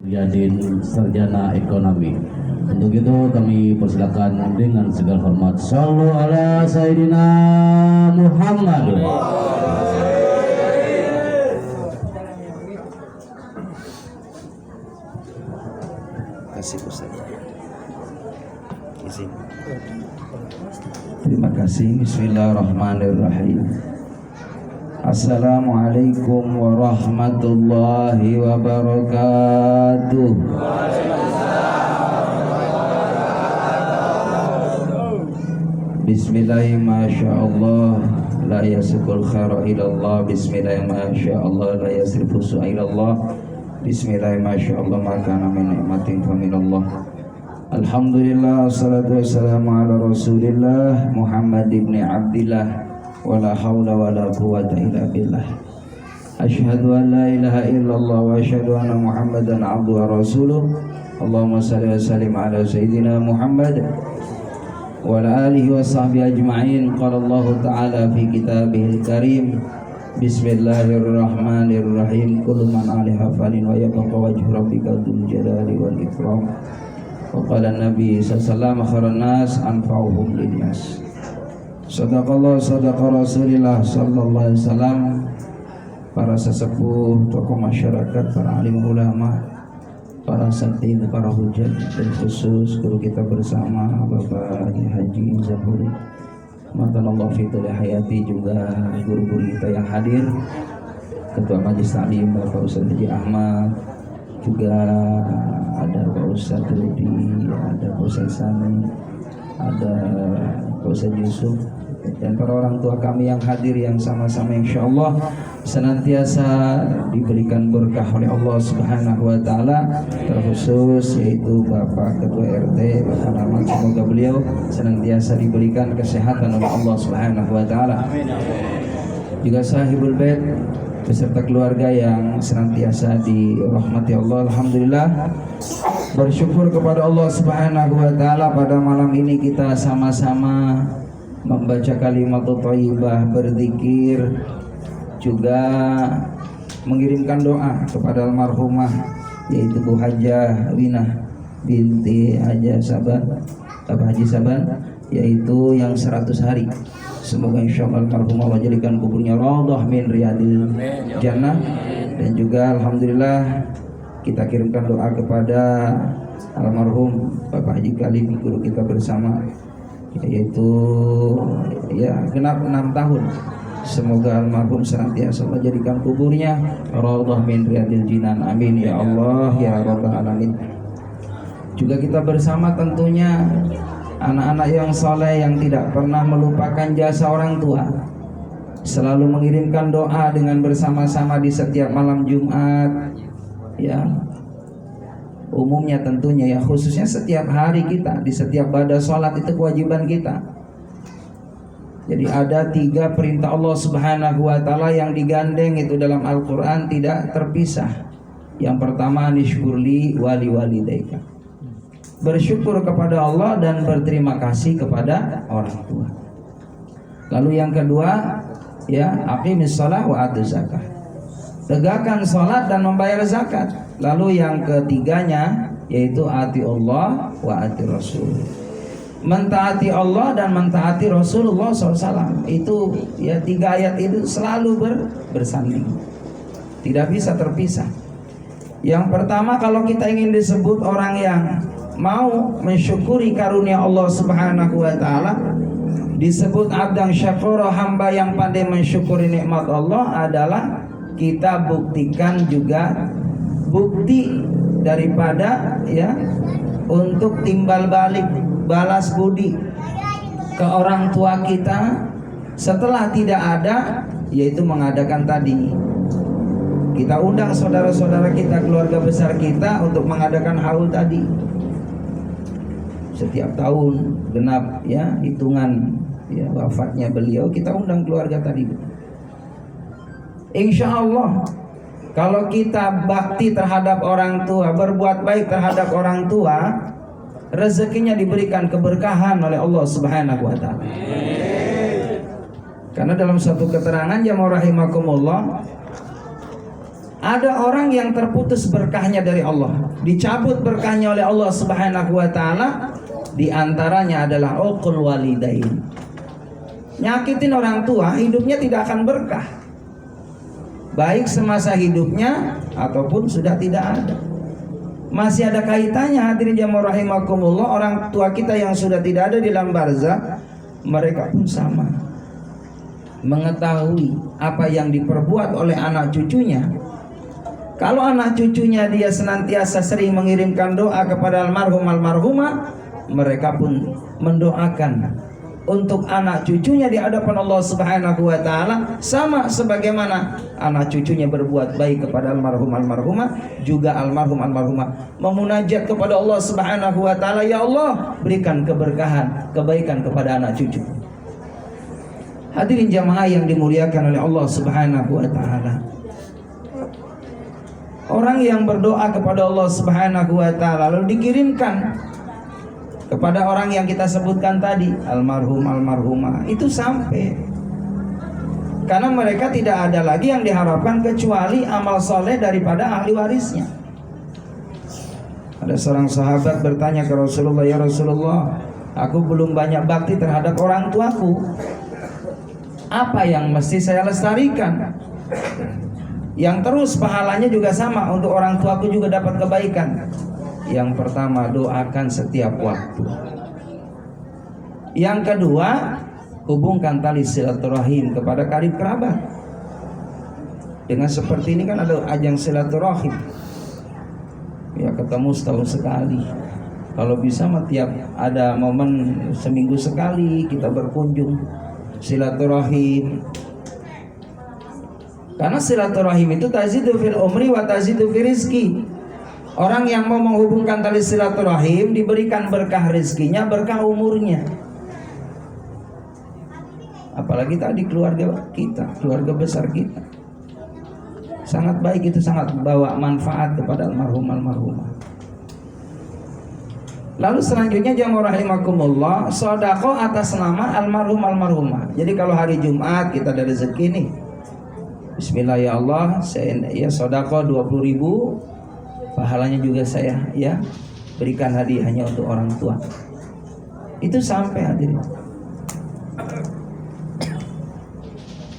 Yadin Sarjana Ekonomi. Untuk itu kami persilakan dengan segala hormat. Shallu ala Sayyidina Muhammad. Kasih Ustaz. Izin. Terima kasih. Bismillahirrahmanirrahim. Assalamualaikum warahmatullahi wabarakatuh. Bismillahirrahmanirrahim. Masyaallah la yasqul khaira ilallah. Bismillahirrahmanirrahim. Masyaallah la yasrifu su'a ilallah. Bismillahirrahmanirrahim. Maka min nikmatin fa minallah. Alhamdulillah, wassalatu wassalamu ala Rasulillah Muhammad ibn Abdillah. Wala haula wala quwwata illa billah. Asyhadu an la ilaha illallah wa asyhadu anna Muhammadan abduhu wa rasuluh. Allahumma shalli wa sallim ala sayyidina Muhammad wa ala alihi wa sahbihi ajma'in. Qala Allah ta'ala fi kitabihil karim. Bismillahirrahmanirrahim. Kullu man 'alaiha fanin wa yabqa wajhu rabbika dzul jalali wal ikram. Wa qala an-nabi sallallahu alaihi wasallam khairun nas anfa'uhum linnas. Sadaqallah sadaqa Rasulillah sallallahu alaihi wasallam. Para sesepuh, tokoh masyarakat, para alim ulama, para satid, para hujat, dan khusus guru kita bersama Bapak Haji Zahuri Matanallah fitullah hayati, juga guru-guru kita yang hadir, Ketua Majelis Ta'lim Bapak Ustaz Haji Ahmad, juga ada Pak Ustaz Rudi, ada Pak Ustaz Sani, ada Pak Ustaz Yusuf, dan para orang tua kami yang hadir, yang sama-sama insyaallah senantiasa diberikan berkah oleh Allah Subhanahu wa taala, terkhusus yaitu Bapak Ketua RT Bapak Ahmad, semoga beliau senantiasa diberikan kesehatan oleh Allah Subhanahu wa taala. Juga sahibul bait beserta keluarga yang senantiasa dirahmati Allah. Alhamdulillah, bersyukur kepada Allah Subhanahu wa taala, pada malam ini kita sama-sama membaca kalimat thayyibah, berzikir, juga mengirimkan doa kepada almarhumah yaitu Bu Hajah Winah binti Haji Saban, Bapak Haji Saban, yaitu yang 100 hari. Semoga insyaallah almarhumah Allah jadikan kuburnya raudhah min riyadil jannah. Dan juga alhamdulillah kita kirimkan doa kepada almarhum Bapak Haji Kalim, guru kita bersama, yaitu ya genap 6 tahun. Semoga almarhum senantiasa Allah jadikan kuburnya raudhah min riyadil jinan. Amin ya Allah ya rabbal alamin. Juga kita bersama tentunya anak-anak yang saleh yang tidak pernah melupakan jasa orang tua, selalu mengirimkan doa dengan bersama-sama di setiap malam Jumat, ya umumnya tentunya, ya khususnya setiap hari kita, di setiap pada sholat itu kewajiban kita. Jadi ada 3 perintah Allah Subhanahu wa taala yang digandeng itu dalam Al-Qur'an, tidak terpisah. Yang pertama, nishkurli wali walidaika, bersyukur kepada Allah dan berterima kasih kepada orang tua. Lalu yang kedua, ya aqimis shalah wa atuz zakah, tegakkan salat dan membayar zakat. Lalu yang ketiganya yaitu ati Allah wa ati Rasul, mentaati Allah dan mentaati Rasulullah SAW. Itu ya 3 ayat itu selalu bersanding, tidak bisa terpisah. Yang pertama, kalau kita ingin disebut orang yang mau mensyukuri karunia Allah Subhanahu wa taala, disebut abdan syakura, hamba yang pandai mensyukuri nikmat Allah, adalah kita buktikan juga bukti daripada ya untuk timbal balik, balas budi ke orang tua kita setelah tidak ada, yaitu mengadakan tadi, kita undang saudara-saudara kita, keluarga besar kita untuk mengadakan haul tadi. Setiap tahun genap ya hitungan ya wafatnya beliau, kita undang keluarga tadi. Insya Allah kalau kita bakti terhadap orang tua, berbuat baik terhadap orang tua, rezekinya diberikan keberkahan oleh Allah Subhanahu wa taala. Karena dalam satu keterangan, jamaah rahimakumullah, Ada orang yang terputus berkahnya dari Allah, dicabut berkahnya oleh Allah Subhanahu wa taala. Di antaranya adalah uqul walidain. Nyakitin orang tua, hidupnya tidak akan berkah, baik semasa hidupnya ataupun sudah tidak ada. Masih ada kaitannya, hadirin jamaah rahimakumullah, orang tua kita yang sudah tidak ada di alam barzakh, mereka pun sama, mengetahui apa yang diperbuat oleh anak cucunya. Kalau anak cucunya dia senantiasa sering mengirimkan doa kepada almarhum almarhumah, mereka pun mendoakan untuk anak cucunya di hadapan Allah Subhanahu wa taala, sama sebagaimana anak cucunya berbuat baik kepada almarhum almarhumah, juga almarhum almarhumah memunajat kepada Allah Subhanahu wa taala, ya Allah, berikan keberkahan, kebaikan kepada anak cucu. Hadirin jamaah yang dimuliakan oleh Allah Subhanahu wa taala. Orang yang berdoa kepada Allah Subhanahu wa taala lalu dikirimkan kepada orang yang kita sebutkan tadi, almarhum almarhumah, itu sampai. Karena mereka tidak ada lagi yang diharapkan kecuali amal soleh daripada ahli warisnya. Ada seorang sahabat bertanya ke Rasulullah, ya Rasulullah, aku belum banyak bakti terhadap orang tuaku, apa yang mesti saya lestarikan yang terus pahalanya juga sama untuk orang tuaku juga dapat kebaikan? Yang pertama, doakan setiap waktu. Yang kedua, hubungkan tali silaturahim kepada karib kerabat. Dengan seperti ini kan ada ajang silaturahim, ya, ketemu setahun sekali. Kalau bisa tiap ada momen seminggu sekali kita berkunjung silaturahim. Karena silaturahim itu tazidu fil umri wa tazidu fil rizki. Orang yang mau menghubungkan tali silaturahim diberikan berkah rezekinya, berkah umurnya. Apalagi tadi keluarga kita, keluarga besar kita, sangat baik, itu sangat membawa manfaat kepada almarhum almarhumah. Lalu selanjutnya jamaah rahimakumullah, sedekah atas nama almarhum almarhumah. Jadi kalau hari Jumat kita ada rezeki nih, bismillah ya Allah, saya ya sedekah 20.000, pahalanya juga saya ya berikan hadiahnya untuk orang tua. Itu sampai, hadirin.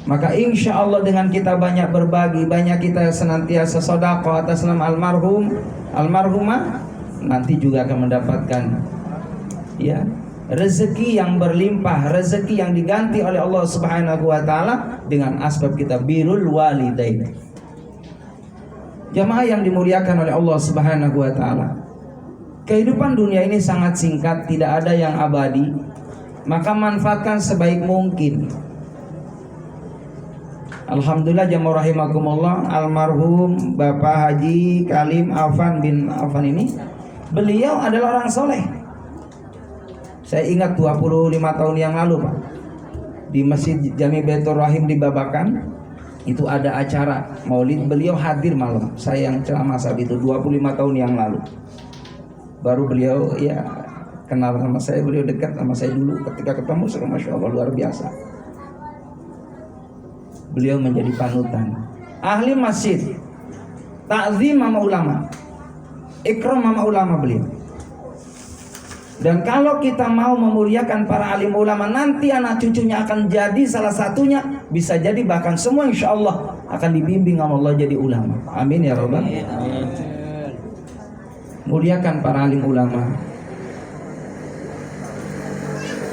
Maka insya Allah dengan kita banyak berbagi, banyak kita senantiasa sedekah atas nama almarhum almarhumah, nanti juga akan mendapatkan ya rezeki yang berlimpah, rezeki yang diganti oleh Allah Subhanahu wa taala dengan asbab kita birrul walidain. Jamaah yang dimuliakan oleh Allah Subhanahu wa taala, kehidupan dunia ini sangat singkat, tidak ada yang abadi, maka manfaatkan sebaik mungkin. Alhamdulillah jamaah rahimakumullah, almarhum Bapak Haji Kalim Afan bin Afan ini, beliau adalah orang soleh. Saya ingat 25 tahun yang lalu Pak, di Masjid Jami Baitur Rahim di Babakan, itu ada acara maulid, beliau hadir malam. Saya yang ceramah saat itu 25 tahun yang lalu. Baru beliau ya kenal sama saya, beliau dekat sama saya dulu. Ketika ketemu saya, masya Allah, luar biasa. Beliau menjadi panutan, ahli masjid, takzim sama ulama, ikram sama ulama beliau. Dan kalau kita mau memuliakan para alim ulama, nanti anak cucunya akan jadi salah satunya, bisa jadi bahkan semua insya Allah akan dibimbing sama Allah jadi ulama. Amin ya rabbal alamin. Muliakan para alim ulama.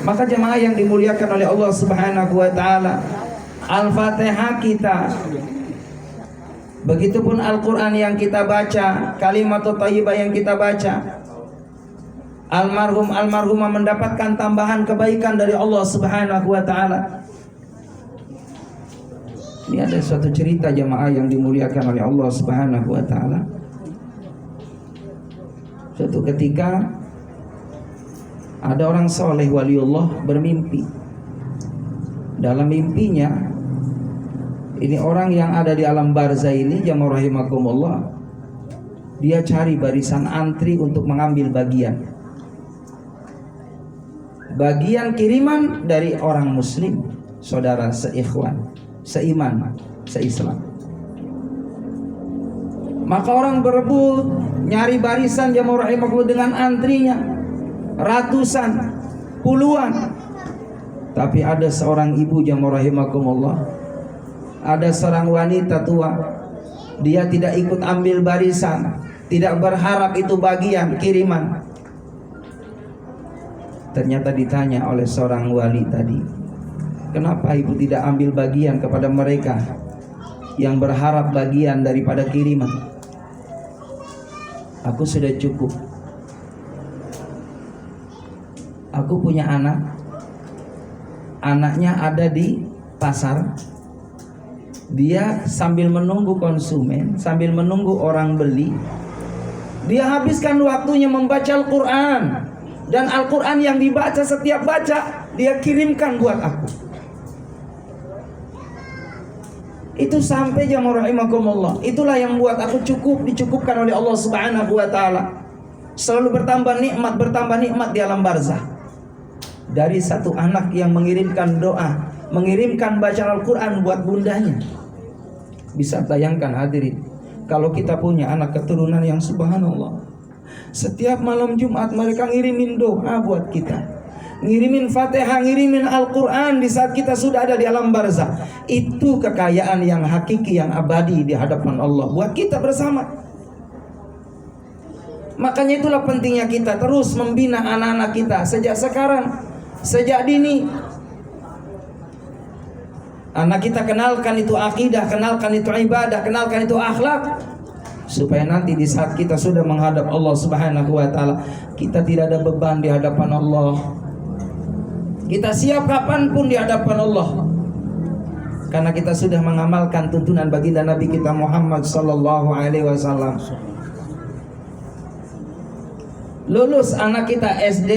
Maka jemaah yang dimuliakan oleh Allah Subhanahu wa taala, Al-Fatihah kita, begitupun Al-Quran yang kita baca, kalimatut thayyibah yang kita baca, almarhum almarhumah mendapatkan tambahan kebaikan dari Allah Subhanahu wa taala. Ini ada suatu cerita jamaah yang dimuliakan oleh Allah Subhanahu wa taala. Suatu ketika ada orang soleh waliullah bermimpi. Dalam mimpinya, ini orang yang ada di alam barzah ini jamaah rahimakumullah, dia cari barisan antri untuk mengambil bagian kiriman dari orang muslim, saudara seikhwan, seiman, seislam. Maka orang berebut nyari barisan jamaah rahimakumullah dengan antrinya ratusan, puluhan. Tapi ada seorang ibu jamaah rahimakumullah, ada seorang wanita tua, dia tidak ikut ambil barisan, tidak berharap itu bagian kiriman. Ternyata ditanya oleh seorang wali tadi, kenapa ibu tidak ambil bagian kepada mereka yang berharap bagian daripada kiriman? Aku sudah cukup. Aku punya anak. Anaknya ada di pasar. Dia sambil menunggu konsumen, sambil menunggu orang beli, dia habiskan waktunya membaca Al-Quran. Dan Al-Quran yang dibaca, setiap baca dia kirimkan buat aku. Itu sampai jamaah rahimakumullah. Itulah yang buat aku dicukupkan oleh Allah Subhanahu wa taala. Selalu bertambah nikmat di alam barzah. Dari satu anak yang mengirimkan doa, mengirimkan bacaan Al-Quran buat bundanya. Bisa bayangkan hadirin, kalau kita punya anak keturunan yang subhanallah, setiap malam Jumat mereka ngirimin doa buat kita, ngirimin Fatihah, ngirimin Al-Quran di saat kita sudah ada di alam barzah. Itu kekayaan yang hakiki, yang abadi di hadapan Allah buat kita bersama. Makanya itulah pentingnya kita terus membina anak-anak kita sejak sekarang, sejak dini. Anak kita kenalkan itu akidah, kenalkan itu ibadah, kenalkan itu akhlak, supaya nanti di saat kita sudah menghadap Allah Subhanahu wa taala, kita tidak ada beban di hadapan Allah. Kita siap kapanpun di hadapan Allah, karena kita sudah mengamalkan tuntunan baginda Nabi kita Muhammad sallallahu alaihi wasallam. Lulus anak kita SD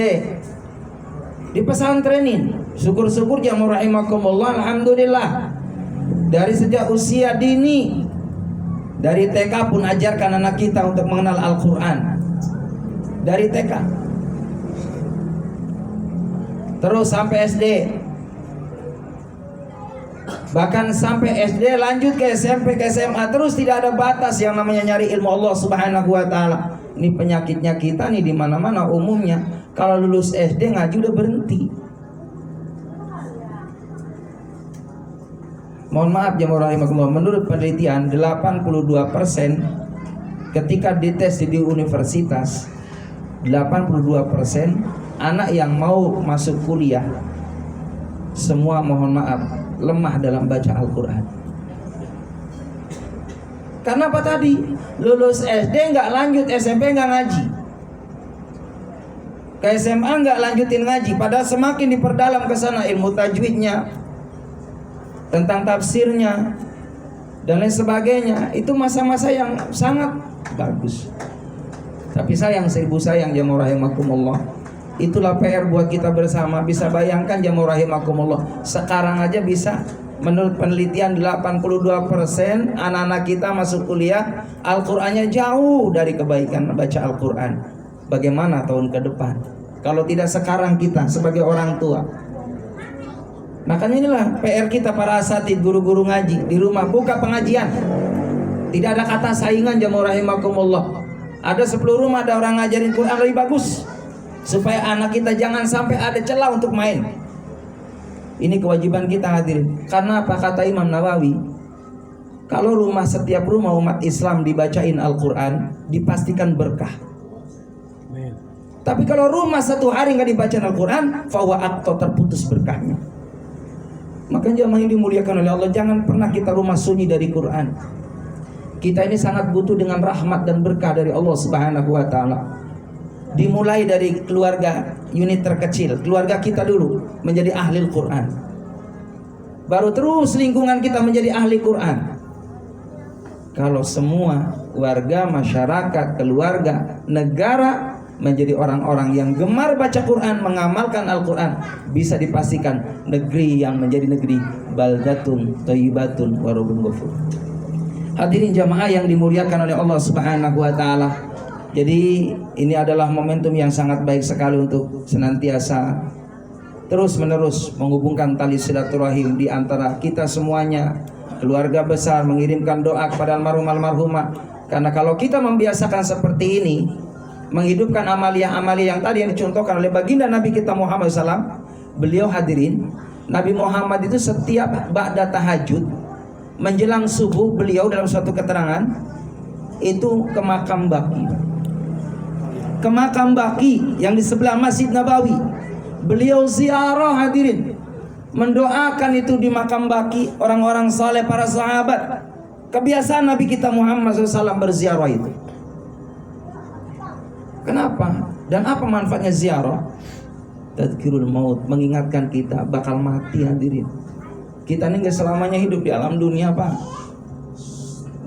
di pesantrenin, syukur-syukur jamaah rahimakumullah, alhamdulillah. Dari sejak usia dini, dari TK pun ajarkan anak kita untuk mengenal Al-Quran. Dari TK terus sampai SD, bahkan sampai SD lanjut ke SMP, ke SMA, terus tidak ada batas yang namanya nyari ilmu Allah Subhanahu wa taala. Ini penyakitnya kita nih di mana-mana umumnya. Kalau lulus SD ngaji udah berhenti. Mohon maaf jamaah rahimakumullah, menurut penelitian 82% ketika dites di universitas, 82% anak yang mau masuk kuliah semua mohon maaf lemah dalam baca Al-Quran. Karena apa tadi? Lulus SD nggak lanjut, SMP nggak ngaji, ke SMA nggak lanjutin ngaji. Padahal semakin diperdalam ke sana ilmu tajwidnya, tentang tafsirnya dan lain sebagainya, itu masa-masa yang sangat bagus. Tapi sayang, seribu sayang jamaah rahimakumullah, itulah PR buat kita bersama. Bisa bayangkan jamaah rahimakumullah, sekarang aja bisa menurut penelitian 82% anak-anak kita masuk kuliah Al-Qur'annya jauh dari kebaikan baca Al-Qur'an. Bagaimana tahun ke depan kalau tidak sekarang kita sebagai orang tua? Makanya inilah PR kita para asatidz, guru-guru ngaji di rumah, buka pengajian. Tidak ada kata saingan jamaah rahimakumullah. Ada 10 rumah ada orang ngajarin Quran lebih bagus, supaya anak kita jangan sampai ada celah untuk main. Ini kewajiban kita hadirin. Karena apa kata Imam Nawawi? Kalau setiap rumah umat Islam dibacain Al-Quran, dipastikan berkah. Tapi kalau rumah satu hari nggak dibaca Al-Quran, fawa akto, terputus berkahnya. Maka jamaah yang dimuliakan oleh Allah, jangan pernah kita rumah sunyi dari Quran. Kita ini sangat butuh dengan rahmat dan berkah dari Allah Subhanahu wa taala. Dimulai dari keluarga, unit terkecil, keluarga kita dulu menjadi ahli Quran. Baru terus lingkungan kita menjadi ahli Quran. Kalau semua warga, masyarakat, keluarga, negara menjadi orang-orang yang gemar baca Quran, mengamalkan Al-Quran, bisa dipastikan negeri yang menjadi negeri baldatun thayyibatun wa rabbun ghafur. Hadirin jamaah yang dimuliakan oleh Allah Subhanahu wa taala. Jadi ini adalah momentum yang sangat baik sekali untuk senantiasa terus-menerus menghubungkan tali silaturahim di antara kita semuanya. Keluarga besar mengirimkan doa kepada almarhum almarhumah, Karena kalau kita membiasakan seperti ini, menghidupkan amalia-amalia yang tadi yang dicontohkan oleh baginda Nabi kita Muhammad SAW, beliau hadirin, Nabi Muhammad itu setiap ba'da tahajud menjelang subuh, beliau dalam suatu keterangan itu ke makam baki. Ke makam baki yang di sebelah Masjid Nabawi. Beliau ziarah hadirin, mendoakan itu di makam baki orang-orang saleh, para sahabat. Kebiasaan Nabi kita Muhammad SAW berziarah itu. Kenapa? Dan apa manfaatnya ziarah? Tadzkirul maut, mengingatkan kita bakal mati hadirin. Kita ini gak selamanya hidup di alam dunia Pak,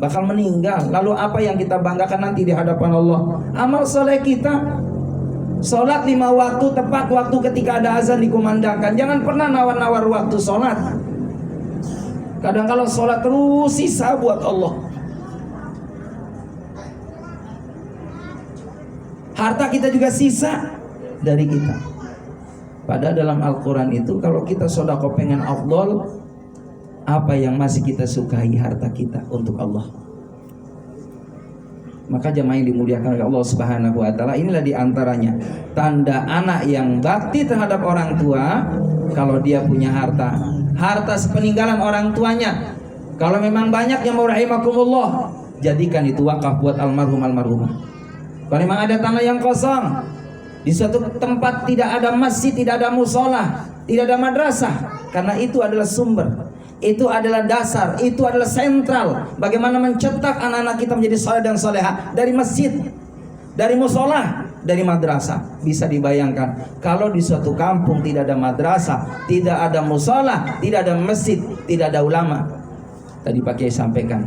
bakal meninggal. Lalu apa yang kita banggakan nanti di hadapan Allah? Amal soleh kita. Sholat 5 waktu tepat waktu ketika ada azan dikumandangkan. Jangan pernah nawar-nawar waktu sholat. Kadang kalau sholat terus sisa buat Allah. Harta kita juga sisa dari kita. Padahal dalam Al-Quran itu kalau kita sodako pengen afdol, apa yang masih kita sukai? Harta kita untuk Allah. Maka jemaah yang dimuliakan oleh Allah Subhanahu wa taala, inilah diantaranya tanda anak yang bakti terhadap orang tua. Kalau dia punya harta, harta sepeninggalan orang tuanya, kalau memang banyak yang mau rahimakumullah, jadikan itu wakaf buat almarhum almarhumah. Kalau memang ada tanah yang kosong, di suatu tempat tidak ada masjid, tidak ada musola, tidak ada madrasah, karena itu adalah sumber, itu adalah dasar, itu adalah sentral bagaimana mencetak anak-anak kita menjadi saleh dan salehah. Dari masjid, dari musola, dari madrasah. Bisa dibayangkan kalau di suatu kampung tidak ada madrasah, tidak ada musola, tidak ada masjid, tidak ada ulama. Tadi Pak Kiai sampaikan,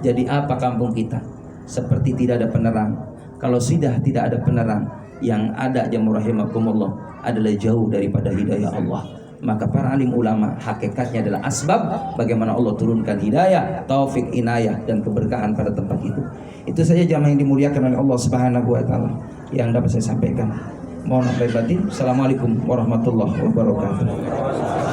jadi apa kampung kita? Seperti tidak ada penerang. Kalau sudah tidak ada penerang, yang ada jamaah rahimakumullah adalah jauh daripada hidayah Allah. Maka para alim ulama hakikatnya adalah asbab bagaimana Allah turunkan hidayah, taufik, inayah dan keberkahan pada tempat itu. Itu saja jamaah yang dimuliakan oleh Allah Subhanahu wa taala yang dapat saya sampaikan. Mohon maaf lahir batin. Assalamualaikum warahmatullahi wabarakatuh.